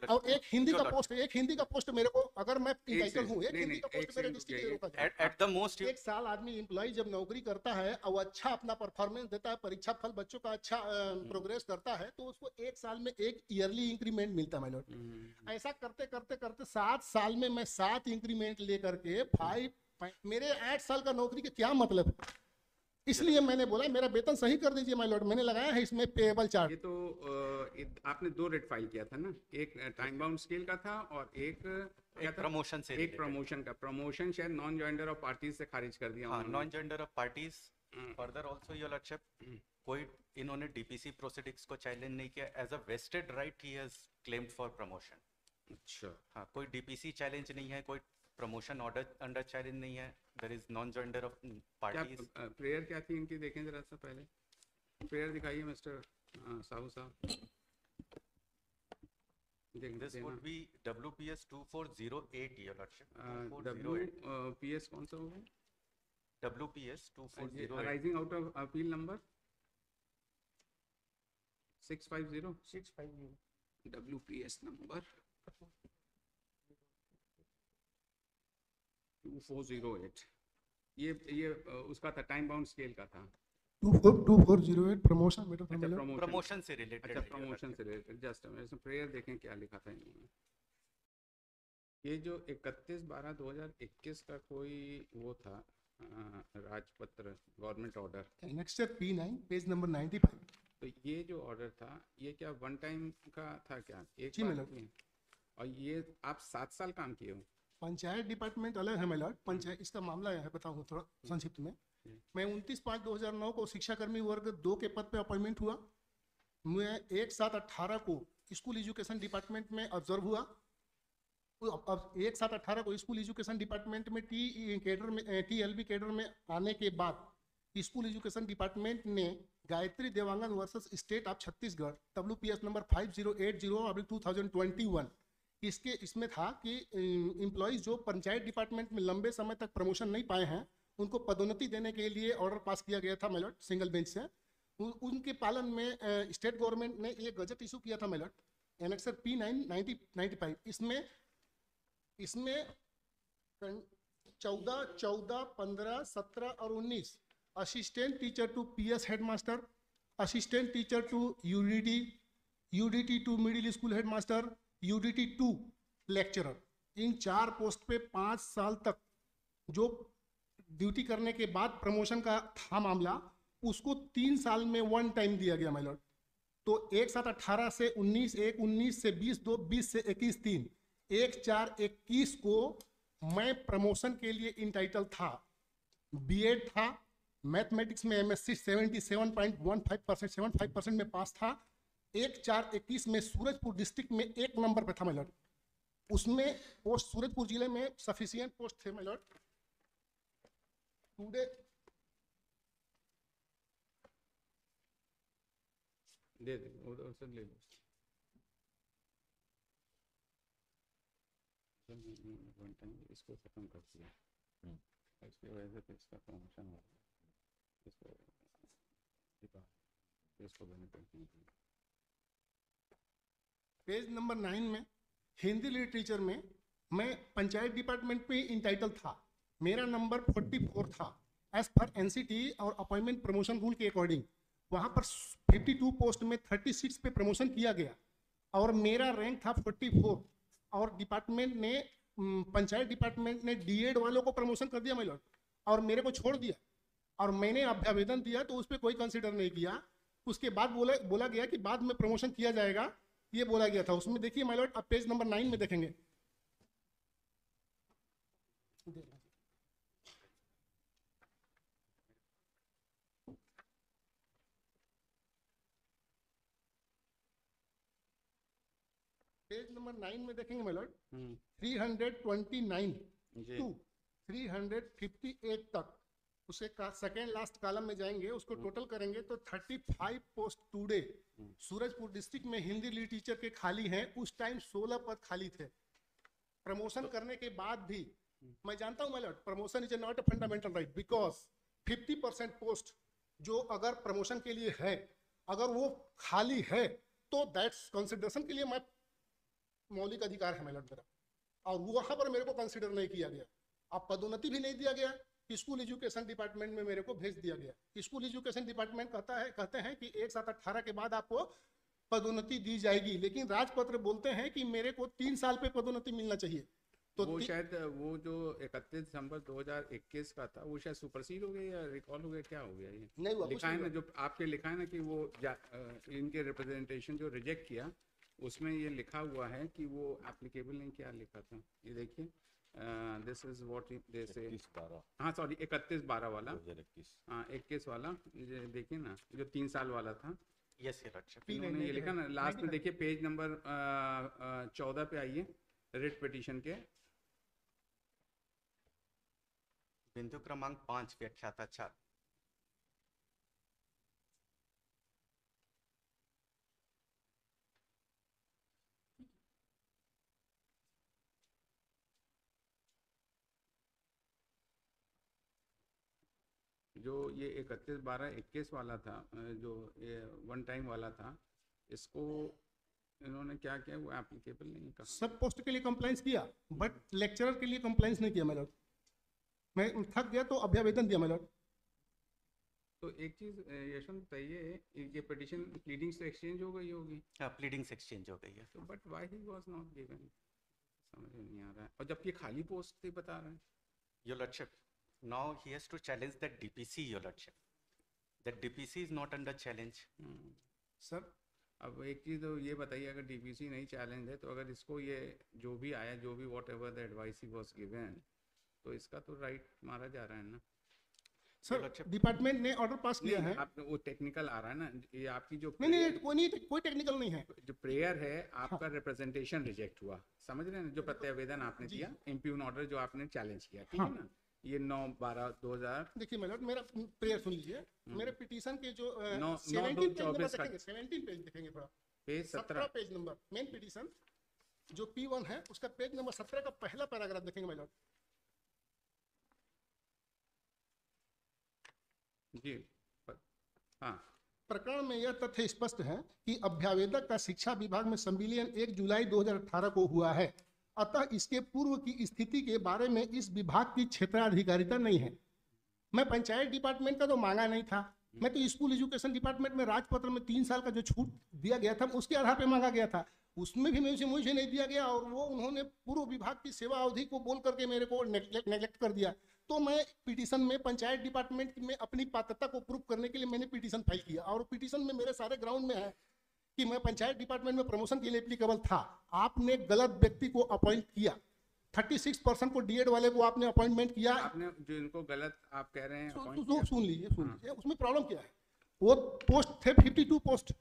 और एक हिंदी का पोस्ट, एक हिंदी का पोस्ट मेरे को, अगर मैं इंटाइटल हूँ, एक हिंदी का पोस्ट मेरे डिस्ट्रिक्ट में रोका जाए। एट द मोस्ट एक साल आदमी एम्प्लॉय जब नौकरी करता है और अच्छा अपना परफॉर्मेंस देता है, परीक्षा फल बच्चों का अच्छा प्रोग्रेस करता है, तो उसको एक साल में एक ईयरली इंक्रीमेंट मिलता है माइलॉट। ऐसा करते करते करते 7 साल में मैं 7 इंक्रीमेंट लेकर के 5, मेरे 8 साल का नौकरी का क्या मतलब है? इसलिए मैंने बोला मेरा वेतन सही कर दीजिए माय लॉर्ड। मैंने लगाया है इसमें पेएबल चार्ट। ये तो आपने 2 रेट फाइल किया था ना, एक टाइम बाउंड स्केल का था और एक प्रमोशन से, एक प्रमोशन का। प्रमोशन शायद नॉन जॉइंडर ऑफ पार्टीज से खारिज कर दिया। हाँ, non joinder of parties. Further also your lordship, कोई इन्होंने डीपीसी प्रोसीडिंग्स को चैलेंज नहीं किया। As a vested right he has claimed for promotion. अच्छा, हाँ, कोई डीपीसी चैलेंज नहीं है, कोई प्रमोशन ऑर्डर अंडर चैलेंज नहीं है। There is non joinder of parties. Prayer क्या थी इनकी, देखें जरा सा पहले प्रेयर दिखाइए मिस्टर साहू साहब। This would be WPS 2408 your lordship। WPS कौन सा होगा? WPS 2408 arising out of appeal number 650 WPS number 2408। ये उसका था, टाइम बाउंड स्केल का था। 2408 प्रमोशन मेटर था। प्रमोशन से रिलेटेड। अच्छा, प्रमोशन से रिलेटेड। जस्ट इसमें प्रेयर देखें क्या लिखा था इन्होंने। ये जो 31/12/2021 का कोई वो था राजपत्र, government order, next P9 page number 95। तो ये जो ऑर्डर था ये क्या वन टाइम का था क्या? एक जी बार में? और ये आप 7 साल काम किए हो? पंचायत डिपार्टमेंट अलग है मेलॉर्ड। पंचायत इसका मामला है, बताऊँ थोड़ा संक्षिप्त में। मैं 29/5/2009 को शिक्षाकर्मी वर्ग 2 के पद पे अपॉइंटमेंट हुआ। मैं 1/7/18 को स्कूल एजुकेशन डिपार्टमेंट में ऑब्जर्व हुआ। अब 1/7/18 को स्कूल एजुकेशन डिपार्टमेंट में TLB कैडर में आने के बाद स्कूल एजुकेशन डिपार्टमेंट ने Gayatri Dewangan versus state of Chhattisgarh WPS number 5080/2021 इसमें था कि एम्प्लॉइज जो पंचायत डिपार्टमेंट में लंबे समय तक प्रमोशन नहीं पाए हैं उनको पदोन्नति देने के लिए ऑर्डर पास किया गया था मेलॉट सिंगल बेंच से। उनके पालन में स्टेट गवर्नमेंट ने एक गजट इशू किया था मेलॉट, एनेक्सर P9 9095। इसमें 14, 15, 17 और 19 assistant teacher to PS headmaster, assistant teacher to UDT to middle school headmaster, UDT to lecturer, in 4 post पे 5 साल तक जो ड्यूटी करने के बाद प्रमोशन का था मामला, उसको 3 साल में 1 टाइम दिया गया माय लॉर्ड। तो 1/7/18 से 19, 1/19 से 20/2, 20 से 21/3, 1/4/21 को मैं प्रमोशन के लिए इंटाइटल था। B.Ed था, मैथमेटिक्स में MSc 77.15%, 75% में पास था। 1/4/21 में सूरजपुर डिस्ट्रिक्ट में 1 नंबर पे था माय लॉर्ड। उसमें पोस्ट सूरजपुर जिले में सफिशिएंट पोस्ट थे माय लॉर्ड। टुडे दे दे उधर से ले लो। इसको खत्म कर दिया, इसकी वजह से इसका प्रमोशन हो गया। इसको पेज नंबर 9 में हिंदी लिटरेचर में मैं पंचायत डिपार्टमेंट पे इंटाइटल था। मेरा नंबर 44 था एज पर NCT और अपॉइंटमेंट प्रमोशन रूल के अकॉर्डिंग। वहाँ पर 52 पोस्ट में 36 पे प्रमोशन किया गया और मेरा रैंक था 44। और डिपार्टमेंट ने पंचायत डिपार्टमेंट ने D.Ed वालों को प्रमोशन कर दिया माय लॉर्ड और मेरे को छोड़ दिया। और मैंने आवेदन दिया तो उस पर कोई कंसिडर नहीं किया। उसके बाद बोला गया कि बाद में प्रमोशन किया जाएगा, ये बोला गया था। उसमें देखिए माय लॉर्ड, आप पेज नंबर 9 में देखेंगे। पेज नंबर 9 में देखेंगे माय लॉर्ड, 329 टू 358 तक उसे सेकेंड लास्ट कॉलम में जाएंगे, उसको टोटल करेंगे तो 35 पोस्ट टुडे सूरजपुर डिस्ट्रिक्ट में हिंदी लिटरेचर के खाली हैं। उस टाइम 16 पद खाली थे। प्रमोशन करने के बाद भी मैं जानता हूं my Lord, promotion is not a fundamental right, because 50% post जो अगर प्रमोशन के लिए है, अगर वो खाली है तो दैट्स कंसिडरेशन के लिए मौलिक अधिकार है मैलॉर्ड मेरा, और वहां पर मेरे को कंसिडर नहीं किया गया। अब पदोन्नति भी नहीं दिया गया, स्कूल एजुकेशन डिपार्टमेंट में मेरे को भेज दिया गया। स्कूल एजुकेशन डिपार्टमेंट कहते हैं कि 1/7/18 के बाद आपको पदोन्नति दी जाएगी, लेकिन राजपत्र बोलते हैं कि मेरे को 3 साल पे पदोन्नति मिलना चाहिए। तो वो शायद वो जो 31 दिसंबर 2021 का था वो शायद सुपरसीड हो गया या रिकॉल हो गया, क्या हो गया ये? नहीं हुआ, कुछ लिखा है नहीं ना, जो आपके लिखा है ना कि वो इनके रिप्रेजेंटेशन जो रिजेक्ट किया उसमें ये लिखा हुआ है कि वो एप्लीकेबल नहीं, क्या लिखा था ये देखिए, दिस इज व्हाट दे से, हाँ सॉरी 31/12 वाला, 2021। हाँ 21 वाला, ये देखिए ना जो 3 साल वाला था, यस योर लॉर्डशिप। इन्होंने ये लिखा ना लास्ट में, देखिए पेज नंबर 14 पे आइए, रिट पिटीशन के बिंदु क्रमांक 5 व्याख्याता 4। जो ये 31/12/21 वाला था, जो ये वन टाइम वाला था, इसको इन्होंने क्या किया, वो एप्लीकेबल नहीं कहा। सब पोस्ट के लिए कंप्लाइंस किया, बट लेक्चरर के लिए कंप्लाइंस नहीं किया मैलॉर्ड। मैं थक गया तो अभ्यावेदन दिया मैलॉर्ड। तो एक चीज यशवंत बताइए, ये पिटीशन प्लीडिंग्स से एक्सचेंज हो गई होगी, प्लीडिंग्स एक्सचेंज हो गई है। तो but why he was not given, समझ में नहीं आ रहा है, और जबकि खाली पोस्ट ही बता रहे हैं। Your lordship, now he has to challenge that DPC, your lordship. That DPC is not under challenge. Sir अब एक चीज़ तो ये बताइए, अगर डीपीसी नहीं चैलेंज है तो अगर इसको ये जो भी आया, जो भी what ever the advice he was given, तो इसका तो राइट मारा जा रहा है ना सर। डिपार्टमेंट ने ऑर्डर पास किया है। आप वो टेक्निकल आ रहा है ना, ये आपकी जो नहीं, कोई टेक्निकल नहीं है। जो प्रेयर है आपका, रिप्रेजेंटेशन रिजेक्ट हुआ, समझ रहे हैं ना, जो प्रत्यावेदन आपने दिया, इम्प्यून ऑर्डर जो आपने चैलेंज किया, ठीक है ना, ये 9/12/2000। देखिए मैलॉर्ड, मेरा प्रेयर सुन लीजिए। मेरे पिटीशन के जो 17 पेज देखेंगे थोड़ा, page 17 page number, main petition जो P1 है उसका पेज नंबर 17 का पहला पैराग्राफ देखेंगे मैलॉर्ड। जी हाँ। प्रकरण में यह तथ्य स्पष्ट है कि अभ्यावेदक का शिक्षा विभाग में संविलियन 1 जुलाई 2018 को हुआ है, अतः इसके पूर्व की स्थिति के बारे में इस विभाग की क्षेत्राधिकारिता नहीं है। मैं पंचायत डिपार्टमेंट का तो मांगा नहीं था, मैं तो स्कूल एजुकेशन डिपार्टमेंट में राजपत्र में 3 साल का जो छूट दिया गया था उसके आधार पर मांगा गया था, उसमें भी मुझे नहीं दिया गया, और वो उन्होंने पूर्व विभाग की सेवा अवधि को बोल करके मेरे को नेग्लेक्ट कर दिया। तो मैं पिटीशन में पंचायत डिपार्टमेंट में अपनी पात्रता को प्रूव करने के लिए मैंने पिटीशन फाइल किया, और पिटीशन में मेरे सारे ग्राउंड में है कि मैं पंचायत डिपार्टमेंट में प्रमोशन के लिए एप्लीकेबल था। आपने गलत व्यक्ति को अपॉइंट किया, 36% को डीएड वाले को आपने अपॉइंटमेंट किया। आपने जो इनको गलत आप कह रहे हैं सुन लीजिए, उसमें प्रॉब्लम क्या है, वो पोस्ट थे 52 पोस्ट,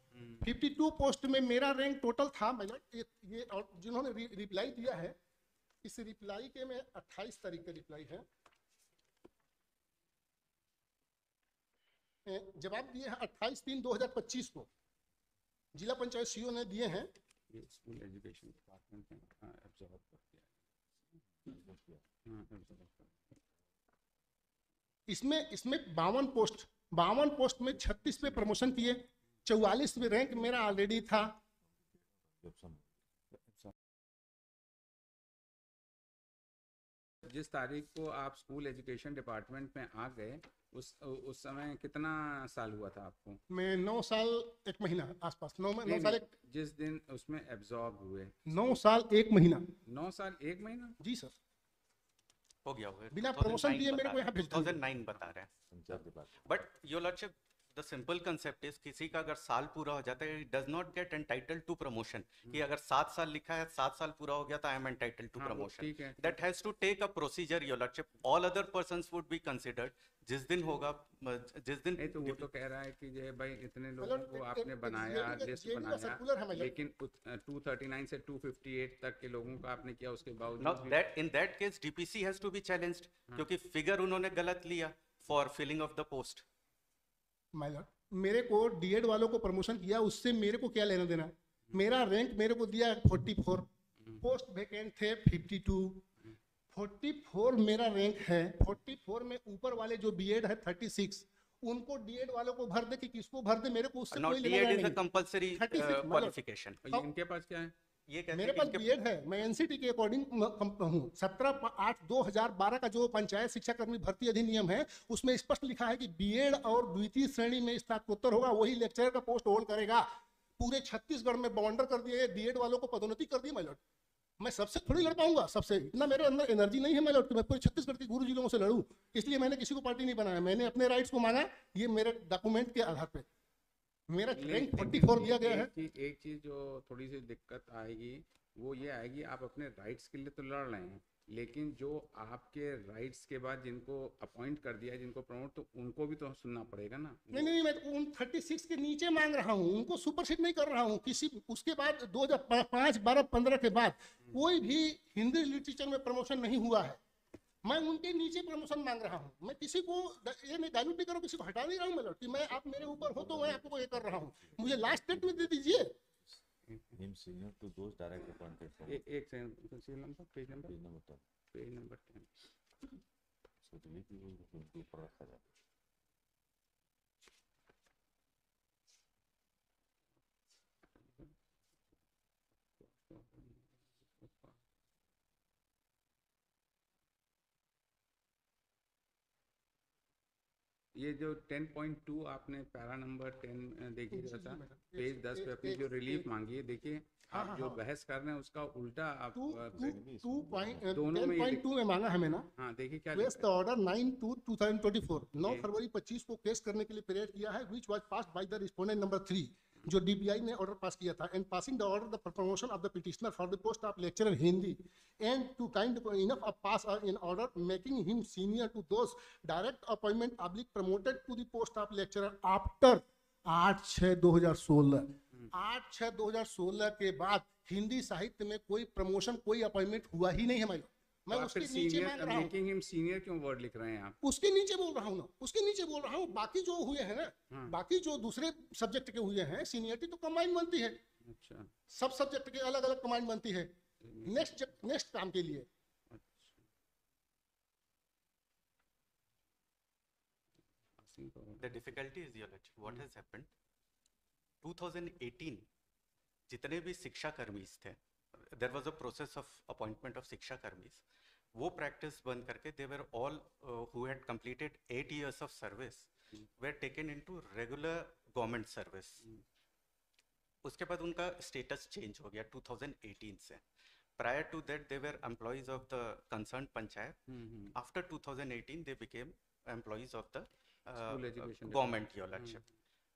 52 पोस्ट में मेरा रैंक टोटल था मैडम। ये और जिन्होंने रिप्लाई दिया है, इस रिप्लाई के में 28 तारीख का रिप्लाई है, जवाब दिए हैं 28/3/2025 को, जिला पंचायत सीओ ने दिए हैं। ये स्कूल एजुकेशन डिपार्टमेंट ने एब्जॉर्ब कर दिया, इसमें 52 पोस्ट में 36 पे प्रमोशन किए, 44 पे रैंक मेरा ऑलरेडी था। जिस तारीख को आप स्कूल एजुकेशन डिपार्टमेंट में आ गए, उस समय कितना साल हुआ था आपको? मैं 9 साल 1 महीना आसपास, 9 साल जिस दिन उसमें एब्जॉर्ब हुए 9 साल 1 महीना। 9 साल 1 महीना? जी सर, हो गया होगा, बिना प्रमोशन दिए मेरे को यहाँ भेज 2009 बता रहे हैं। But your lordship, the simple concept is, किसी का अगर साल पूरा हो जाता है, does not get entitled to promotion. कि अगर 7 साल लिखा है, 7 साल पूरा हो गया तो I am entitled to promotion. That has to take a procedure your lordship. All other persons would be considered. जिस दिन होगा, जिस दिन नहीं, तो वो तो कह रहा है कि जे भाई इतने लोगों को आपने बनाया, लिस्ट बनाया, लेकिन 239 से 258 तक के लोगों का आपने किया, उसके बावजूद in that case DPC has to be challenged, क्योंकि फिगर उन्होंने गलत लिया for filling of the post. My lord, मेरे को डीएड वालों को प्रमोशन किया, उससे मेरे को क्या लेना देना? मेरा रैंक मेरे को दिया 44, पोस्ट वैकेंट थे 52, 44 मेरा रैंक है। 44 में ऊपर वाले जो बीएड है 36, उनको डीएड वालों को भर दे कि किसको भर दे, मेरे को उससे कोई लेना देना नहीं। Compulsory qualification. इनके पास क्या है? ये कहते मेरे हैं पास कि बीएड है, मैं एनसीटी के अकॉर्डिंग हूँ। 17/8/2012 का जो पंचायत शिक्षा कर्मी भर्ती अधिनियम है उसमें स्पष्ट लिखा है कि बीएड और द्वितीय श्रेणी में स्नातकोत्तर होगा वही लेक्चरर का पोस्ट होल्ड करेगा। पूरे छत्तीसगढ़ में बाउंडर कर दिए, बीएड वालों को पदोन्नति कर दी। माइलॉट, मैं सबसे थोड़ी लड़ पाऊंगा, सबसे इतना मेरे अंदर एनर्जी नहीं है माइलॉट कि मैं पूरे छत्तीसगढ़ के गुरु जिलों से लड़ूं। इसलिए मैंने किसी को पार्टी नहीं बनाया, मैंने अपने राइट्स को मांगा, ये मेरे डॉक्यूमेंट के आधार पे मेरा रैंक 44 दिया गया है। एक चीज जो थोड़ी सी दिक्कत आएगी वो ये आएगी, आप अपने राइट्स के लिए तो लड़ रहे हैं, लेकिन जो आपके राइट्स के बाद जिनको अपॉइंट कर दिया, जिनको प्रमोट, तो उनको भी तो सुनना पड़ेगा ना। नहीं, मैं तो उन 36 के नीचे मांग रहा हूँ, उनको सुपरसीड नहीं कर रहा हूँ किसी। उसके बाद 2005, 12, 15 के बाद कोई भी हिंदी लिटरेचर में प्रमोशन नहीं हुआ है, मैं उनके नीचे प्रमोशन मांग रहा हूँ। मैं किसी को ये नहीं डायल्यूट नहीं कर रहा हूँ, किसी को हटा नहीं रहा हूँ मैं कि मैं आप मेरे ऊपर हो तो मैं आपको ये कर रहा हूँ। मुझे लास्ट डेट में दे दीजिए। Him senior to those direct appointed from एक second, page number page number 10. Page number 10। So delete it उनके ऊपर रखा जाए। ये जो 10.2 आपने पैरा नंबर 10 देखिए जी, जरा सा, मैडम। पेज 10 पे अपनी जो रिलीफ मांगी है, देखिए हाँ, आप हाँ, जो हाँ। बहस कर रहे हैं उसका उल्टा आप दोनों में 10.2 में मांगा है मैंने। हाँ देखिए क्या केस द ऑर्डर 9/2/2024 9 जी। फरवरी 25 को केस करने के लिए पीरियड किया है, which was passed by the respondent number 3 जो DPI ने ऑर्डर पास किया था, and passing the order the promotion of the petitioner for the post of lecturer Hindi and to kind enough of pass in order making him senior to those direct appointment promoted to the post of lecturer after 8/6/2016 8/6/2016 के बाद हिंदी साहित्य में कोई promotion, कोई appointment हुआ ही नहीं है। मैं तो आप उसके फिर नीचे सीनियर, मांग रहा हूँ, मेकिंग हिम सीनियर क्यों वर्ड लिख रहे हैं आप? उसके नीचे बोल रहा हूँ ना, उसके नीचे बोल रहा हूँ। बाकी जो हुए हैं ना, बाकी जो दूसरे सब्जेक्ट के हुए हैं, सीनियरिटी तो कंबाइन बनती है, अच्छा सब सब्जेक्ट के अलग अलग कंबाइन बनती है नेक्स्ट काम के लिए। The difficulty is, Your Lordship, what has happened, 2018 जितने भी शिक्षा कर्मीज थे, there was a process of appointment of शिक्षा कर्मीज, वो प्रैक्टिस बंद करके they were all who had completed 8 years of service were taken into regular government service. उसके बाद उनका स्टेटस चेंज हो गया 2018 से। Prior to that they were employees of the concerned panchayat. After 2018 they became employees of the School education government, Your Lordship.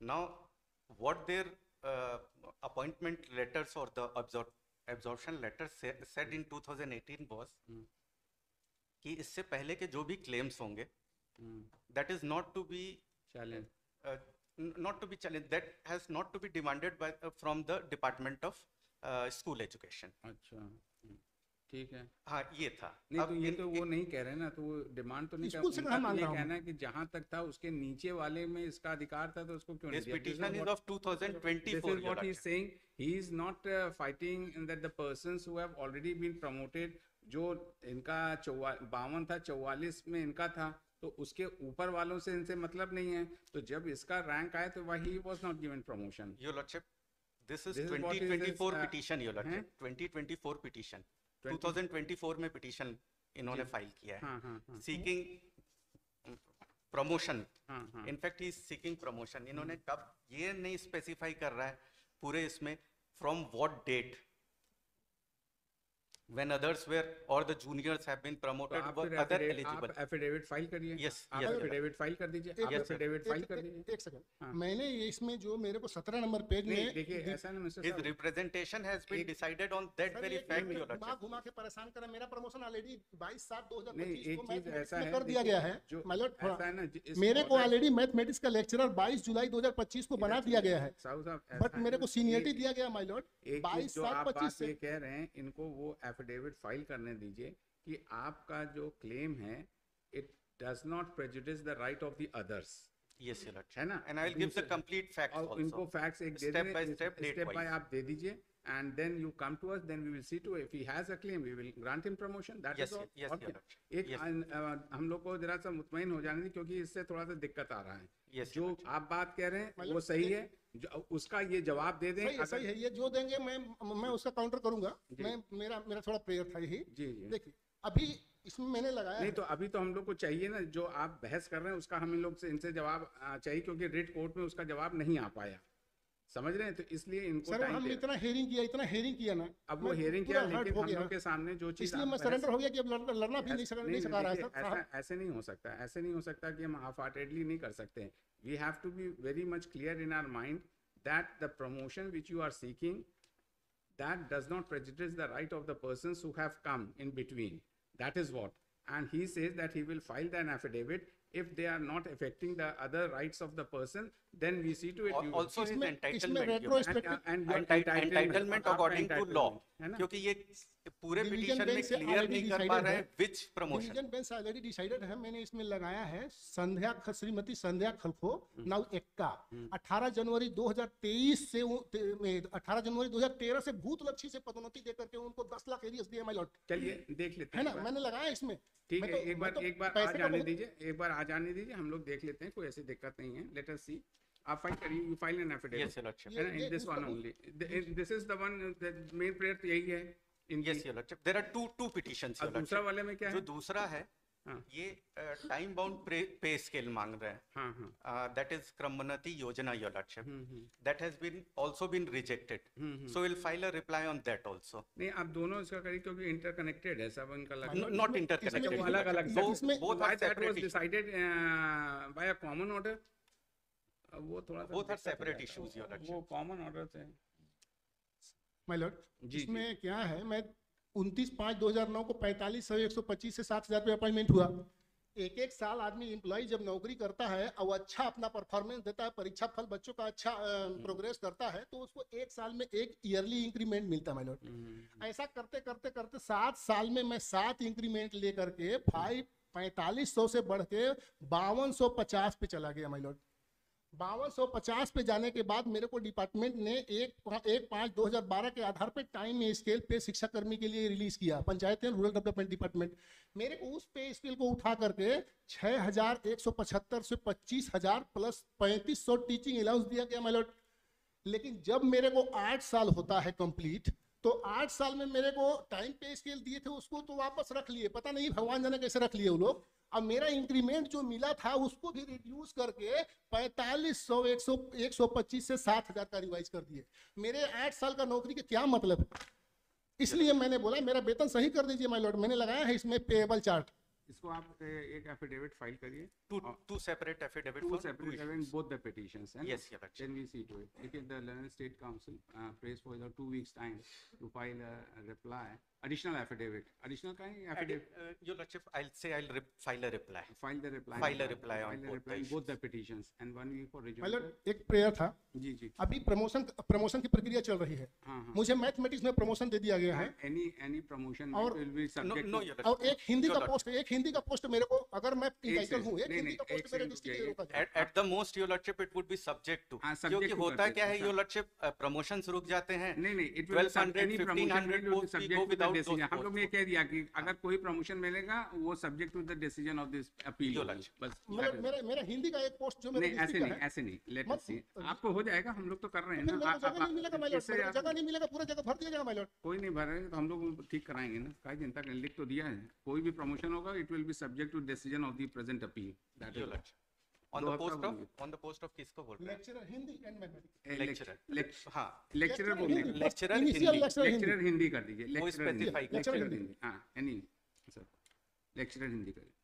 Now what their appointment letters or the absorption letters said in 2018 was कि इससे पहले के जो भी claims होंगे, that is not to be challenge, not to be challenged, that has not to be demanded by from the Department of School Education. अच्छा ठीक है। हाँ ये था। नहीं अब तो ये इन- तो वो नहीं कह रहे ना, तो वो डिमांड तो नहीं कर, स्कूल से उनका कहाँ तो मांग ये रहा हूँ? कहना है कि जहाँ तक था उसके नीचे वाले में इसका अधिकार था, तो उसको क्यों नहीं This दिया? petition is of 2024. This is Your what he is Lordship. saying. He is not fighting that the persons who have already been promoted, जो इनका 52 था, 44 में इनका था, तो उसके ऊपर वालों से इनसे मतलब नहीं है। तो जब इसका रैंक आया तो वही was not given promotion. Your Lordship, this is This is what is 2024 this, petition, Your Lordship. 2024 petition. 20 2024 में petition इन्होंने फाइल किया है, हाँ हाँ हाँ seeking promotion. हाँ हाँ In fact, he is seeking promotion. इन्होंने कब ये नहीं specify कर रहा है पूरे इसमें from what date, when others were or the juniors have been तो promoted आप were फिर other eligible. आप एफिडेविट फाइल करिए। Yes, आप yes, एफिडेविट फाइल कर दीजिए। आप एक- एफिडेविट फाइल कर दीजिए। एक सेकंड, हाँ। मैंने ये इसमें जो मेरे को 17 नंबर पेज नहीं में देखिए ऐसा ना मिस्टर His साहब, representation has been एक- decided on that sir, very एक fact, मिनट Your दिमाग Lordship. घुमा के परेशान करा। मेरा प्रमोशन ऑलरेडी 22/7/2025 नहीं को एक चीज ऐसा मैथमेटिक्स में है कर दिया देखिए, गया है। जो माइलॉट, ऐसा है ना इस मेरे को order- ऑलरेडी मैथमेटिक्स का लेक्चरर 22 जुलाई 2025 को बना दिया गया है, साहू साहब ऐसा बट है मेरे ना, को सीनियरिटी एक- दिया गया माइलॉट एक चीज 22 जो आप 7/25 बात से। ये कह रहे हैं, इनको वो एफिडेविट फाइल करने दीजिए कि आपका जो क्लेम है it does not prejudice the right of the others, Yes, Your Lordship. है ना? And I will give the दूसरे- complete facts और इनको also. फैक्ट्स एक दे Step by दें, step, date step by wise. आप दे दीजिए, and then you come to us, then we will see to if he has a claim we will grant him promotion, that Yes, is all. yes, Your Lordship. एक Yes. हम लोग को जरा सा मुतमईन हो जाने दी, क्योंकि इससे थोड़ा सा दिक्कत आ रहा है। Yes, जो Your Lordship. आप बात कह रहे हैं मतलब वो सही है, उसका ये जवाब दे दें। सही है, सही है, ये जो देंगे मैं उसका काउंटर करूंगा। जी। मेरा थोड़ा प्रेयर था यही। जी जी देखिए अभी इसमें मैंने लगाया नहीं है, तो अभी तो हम लोग को चाहिए ना, जो आप बहस कर रहे हैं उसका हम इन लोग से इनसे जवाब चाहिए, क्योंकि रिट कोर्ट में उसका जवाब नहीं आ पाया, समझ रहे हैं, तो इसलिए इनको सर टाइम हम दे। इतना हेयरिंग किया ना, अब वो मैं हेयरिंग पूरा किया, हर्ट लेकिन हो हम गया। लोग के सामने जो चीज इसलिए मैं सरेंडर हो गया कि अब लड़ना भी नहीं सका रहा है सर साहब। ऐसे नहीं हो सकता, ऐसे नहीं हो सकता कि हम हाफ हार्टेडली नहीं कर सकते। We have to be very much clear in our mind that the promotion which you are seeking, that does not prejudice the right of the persons who have come in between. That is what. And he says that he will file an affidavit. If they are not affecting the other rights of the person, then we see to it. you- Also his इसमें entitlement, retrospective and your entitlement आपका according to law, है ना? क्योंकि ये पूरे Division petition में bench से clear already नहीं कर पा decided रहे है। हैं which promotion। Division bench already decided है। मैंने इसमें लगाया है श्रीमती संध्या खलखो नाउ एक्का 18 जनवरी 2023 से 18 जनवरी 2013 से भूतलक्षी से पदोन्नति देकर के उनको 10 लाख एरियस दिए माय लॉर्ड, चलिए देख लेते है हैं ना, एक बार। मैंने लगाया इसमें। ठीक मैं है, तो- एक मैं बार तो एक बार आ पैसे का जाने बहुत- दीजिए, एक बार आ जाने दीजिए, हम लोग देख लेते हैं, कोई ऐसी दिक्कत नहीं है। लेट अस सी, आप फाइल करिए, you file an affidavit, Yes, your lordship। है ना, ये इन दिस वन उसका- only, this is the one, the main prayer तो यही है इनकी। Yes, your lordship। There are two petitions, और your दूसरा lordship। वाले में क्या जो है? दूसरा है हाँ ये टाइम बाउंड पे स्केल मांग रहे हैं। हाँ हाँ That is क्रमोन्नति योजना, your lordship। Hmm. That has been also been rejected। So we'll file a reply on that also। नहीं, आप दोनों इसका करिए, क्योंकि इंटरकनेक्टेड है सब इनका लग No- Not interconnected। वो your अलग lordship। अलग So इसमें- both why are that was separate issues। decided by a common order, वो थोड़ा सा Both are दिक्कत हो separate जाता है। issues, your lordship। वो कॉमन ऑर्डर थे। माय लॉर्ड जी, इसमें क्या है, मैं 29/5/2009 को 4500 125 से 7000 रुपये अपॉइंटमेंट हुआ। एक साल आदमी एम्प्लॉय जब नौकरी करता है और अच्छा अपना परफॉर्मेंस देता है, परीक्षा फल बच्चों का अच्छा प्रोग्रेस करता है, तो उसको एक साल में एक ईयरली इंक्रीमेंट मिलता है माय लॉर्ड। ऐसा करते करते करते 7 साल में मैं 7 इंक्रीमेंट लेकर के 4500 से बढ़ के 5250 पे चला गया माय लॉर्ड। 5250 पे जाने के बाद मेरे को डिपार्टमेंट ने 1/5/2012 के आधार पे टाइम स्केल पे शिक्षा कर्मी के लिए रिलीज किया, panchayat and rural development department. मेरे को उस पे स्केल को उठा करके 6175 से 25000 प्लस 3500 टीचिंग अलाउंस दिया गया माय लॉर्ड। लेकिन जब मेरे को 8 साल होता है कंप्लीट, तो 8 साल में मेरे को टाइम पे स्केल दिए थे उसको तो वापस रख लिए, पता नहीं भगवान जाने कैसे रख लिए वो लोग। अब मेरा इंक्रीमेंट जो मिला था उसको भी रिड्यूस करके 4500 125 से 7000 का रिवाइज कर दिए। मेरे 8 साल का नौकरी के क्या मतलब है? इसलिए मैंने बोला मेरा वेतन सही कर दीजिए माय लॉर्ड। मैंने लगाया है इसमें पेएबल चार्ट। इसको आप एक एफिडेविट फाइल करिए, Two separate affidavit two for two separate issues। in both the petitions, है ना? Yes, your lordship। Then we see to it. If the Learned State Council prays for the 2 weeks time to file a reply, additional affidavit, additional kind affidavit, Your lordship, I'll say I'll file a reply। file the reply, File a reply on file a both reply the in both the petitions, and 1 week for my rejoinder. Lord एक prayer था, जी जी अभी promotion की प्रक्रिया चल रही है। हाँ हाँ। मुझे मैथमेटिक्स में प्रमोशन दे दिया गया है Any promotion और- will be No, subject no, to your और lordship। एक हिंदी Your का पोस्ट, एक हिंदी का पोस्ट मेरे को, अगर मैं इंटाइटल हूँ, एक नहीं, हिंदी का नहीं, पोस्ट मेरे एक डिस्ट्रिक्ट से रोका जाए। At the most, your lordship, it would be subject to। हाँ, subject क्योंकि to होता करते क्या है, हैं, your lordship, promotions रुक जाते हैं। नहीं नहीं, it will be 1200, any promotion 1500 will be posts we subject go to the without those decision. हम लोग ने posts। कह दिया कि अगर कोई प्रमोशन मिलेगा वो subject to the decision of this appeal Your होगी, lordship। बस मतलब मेरा हिंदी का एक पोस्ट जो मेरे नहीं, ऐसे डिस्ट्रिक्ट नहीं, का है, ऐसे नहीं, लेट मत- अस सी, आपको हो जाएगा, हम लोग तो कर रहे हैं फिर ना। मेरे को जगह नहीं मिलेगा माय लॉर्ड, इससे मेरे को आप- जगह नहीं मिलेगा, पूरा जगह भर दिया जाएगा माय लॉर्ड। कोई नहीं भरेगा तो हम लोग ठीक कराएंगे ना, काय चिंता करें, लिख तो दिया है, कोई भी प्रमोशन होगा it will be subject to decision of the present appeal, that Your is lordship। On दो the हफ्ता post बोलिए। of, on the post of किसको बोल रहे हैं? Lecturer Hindi and mathematics. Lecturer। हाँ, लेक्चरर बोलिए, Lecturer initial Hindi. Lecturer Hindi. Lecturer Hindi कर दीजिए, वो लेक्चरर specify हिंदी, कर लेक्चरर दीजिए। हिंदी, हाँ, एनी सर, लेक्चरर हिंदी करिए।